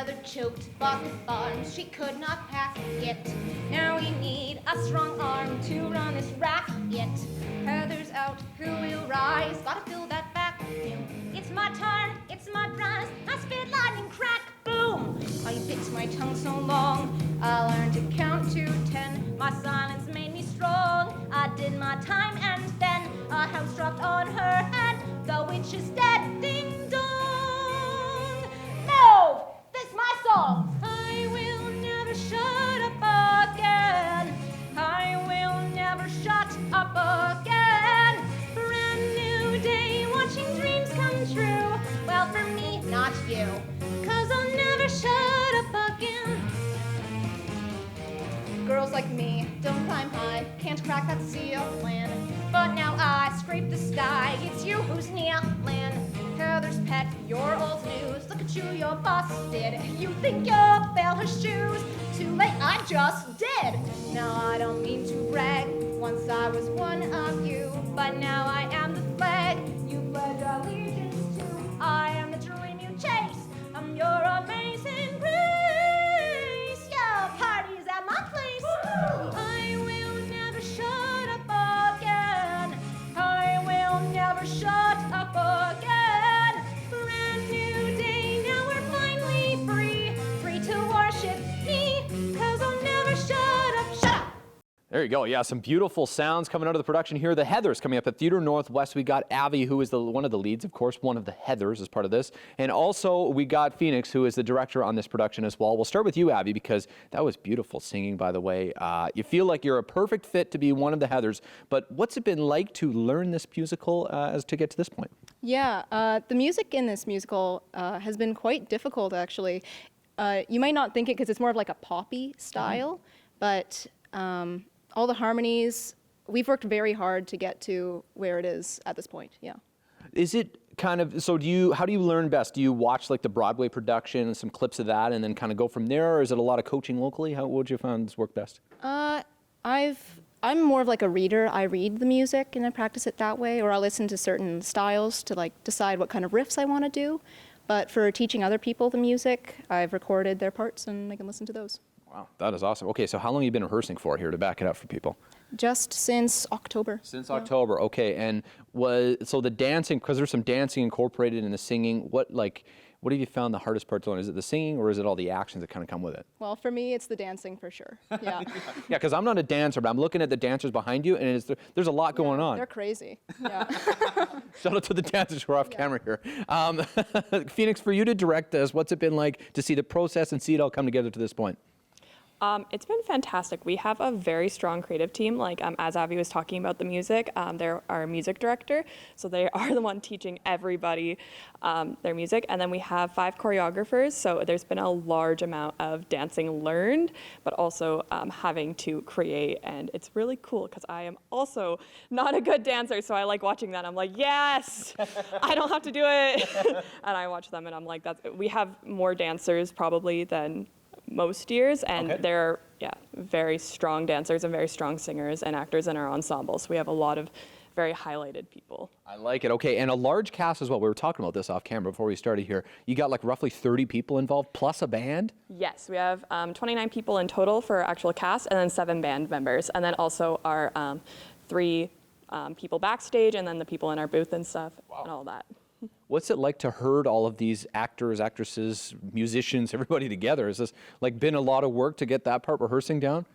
Heather choked, fought with arms, she could not pack it. Now we need a strong arm to run this racket. Heather's out, who will rise? Gotta fill that vacuum. It's my turn, it's my prize. I spit lightning, crack, boom. I bit my tongue so long, I learned to count to 10. My silence made me strong. I did my time and then a house dropped on her head. The witch is dead, ding dong. No, this my song. I will never shut up again. I will never shut up again. Brand new day, watching dreams come true. Well, for me, not you, 'cause I'll never shut up again. Girls like me don't climb high, can't crack that ceiling. But now I scrape the sky, it's you who's kneeling. Heather's pet, you're old news. Look at you, you're busted. You think you'll fail her shoes? Too late, I just did. Now I don't mean to brag. Once I was one of you, but now I am the flag you pledge allegiance to. I am the dream you chase. I'm your amazing grace. Your party's at my place. I will never shut up again. I will never shut up again. Brand new day, now we're finally free. Free to worship me, 'cause I'll never shut up. Shut up! There you go. Yeah, some beautiful sounds coming out of the production here. The Heathers coming up at Theater Northwest. We got Abby, who is one of the leads, of course, one of the Heathers as part of this. And also we got Phoenix, who is the director on this production as well. We'll start with you, Abby, because that was beautiful singing, by the way. You feel like you're a perfect fit to be one of the Heathers. But what's it been like to learn this musical as to get to this point? Yeah, the music in this musical has been quite difficult, actually. You might not think it because it's more of like a poppy style, but all the harmonies, we've worked very hard to get to where it is at this point, yeah. Is it kind of, so how do you learn best? Do you watch like the Broadway production and some clips of that and then kind of go from there, or is it a lot of coaching locally? How would you find this work best? I'm more of like a reader. I read the music and I practice it that way, or I'll listen to certain styles to like decide what kind of riffs I want to do. But for teaching other people the music, I've recorded their parts and I can listen to those. Wow, that is awesome. Okay, so how long have you been rehearsing for here to back it up for people? Just since October. Since October, okay. And so the dancing, because there's some dancing incorporated in the singing, what have you found the hardest part to learn? Is it the singing or is it all the actions that kind of come with it? Well, for me, it's the dancing for sure, yeah. Yeah, because I'm not a dancer, but I'm looking at the dancers behind you and there's a lot going on. They're crazy, yeah. Shout out to the dancers who are off camera here. Phoenix, for you to direct this, what's it been like to see the process and see it all come together to this point? It's been fantastic. We have a very strong creative team. Like as Abby was talking about the music, they're our music director, so they are the one teaching everybody their music. And then we have 5 choreographers, so there's been a large amount of dancing learned, but also having to create. And it's really cool because I am also not a good dancer, so I like watching that. I'm like, yes, I don't have to do it. And I watch them, and I'm like, we have more dancers probably than most years, and they're very strong dancers and very strong singers and actors in our ensemble. So we have a lot of very highlighted people. I like it. Okay, and a large cast as well. We were talking about this off camera before we started here. You got like roughly 30 people involved plus a band? Yes, we have 29 people in total for our actual cast, and then 7 band members, and then also our 3 people backstage, and then the people in our booth and stuff, and all that. What's it like to herd all of these actors, actresses, musicians, everybody together? Has this like been a lot of work to get that part rehearsing down?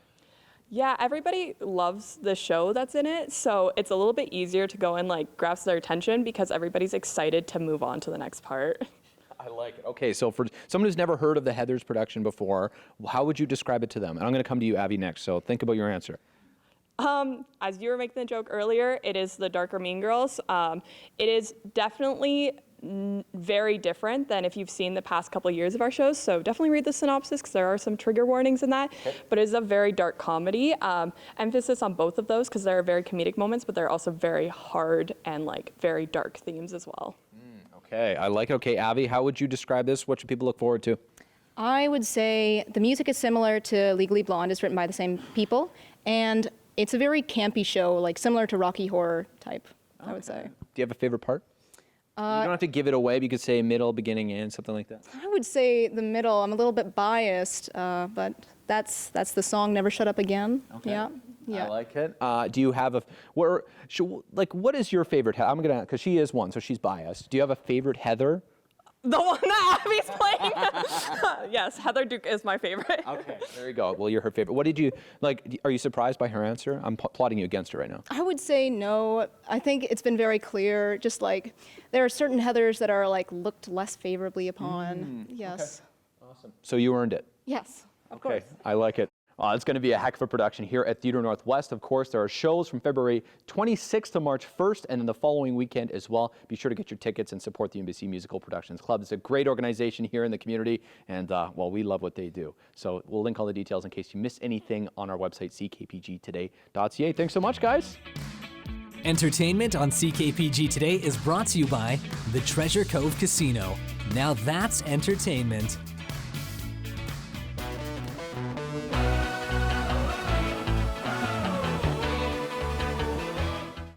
Yeah, everybody loves the show that's in it, so it's a little bit easier to go and like grasp their attention because everybody's excited to move on to the next part. I like it. Okay, so for someone who's never heard of the Heathers production before, how would you describe it to them? And I'm going to come to you, Abby, next, so think about your answer. As you were making the joke earlier, it is the darker Mean Girls. It is definitely very different than if you've seen the past couple of years of our shows, so definitely read the synopsis because there are some trigger warnings in that, but it is a very dark comedy. Emphasis on both of those because there are very comedic moments, but they're also very hard and like very dark themes as well. Okay, I like it. Okay, Abby, how would you describe this? What should people look forward to? I would say the music is similar to Legally Blonde. It's written by the same people, and it's a very campy show, like similar to Rocky Horror type, I would say. Do you have a favorite part? You don't have to give it away, but you could say middle, beginning, and something like that. I would say the middle. I'm a little bit biased, but that's the song "Never Shut Up Again." Okay. Yeah. Yeah. I like it. Do you have what is your favorite? I'm gonna, because she is one, so she's biased. Do you have a favorite Heather? The one that Abby's playing. Yes, Heather Duke is my favorite. Okay, there you go. Well, you're her favorite. What did you like? Are you surprised by her answer? I'm plotting you against her right now. I would say no. I think it's been very clear. Just like there are certain Heathers that are like looked less favorably upon. Yes. Awesome. So you earned it. Yes. Of Okay, course. I like it. It's going to be a heck of a production here at Theatre Northwest. Of course, there are shows from February 26th to March 1st, and then the following weekend as well. Be sure to get your tickets and support the UNBC Musical Productions Club. It's a great organization here in the community, and well, we love what they do. So we'll link all the details in case you miss anything on our website, ckpgtoday.ca. Thanks so much, guys. Entertainment on CKPG Today is brought to you by the Treasure Cove Casino. Now that's entertainment.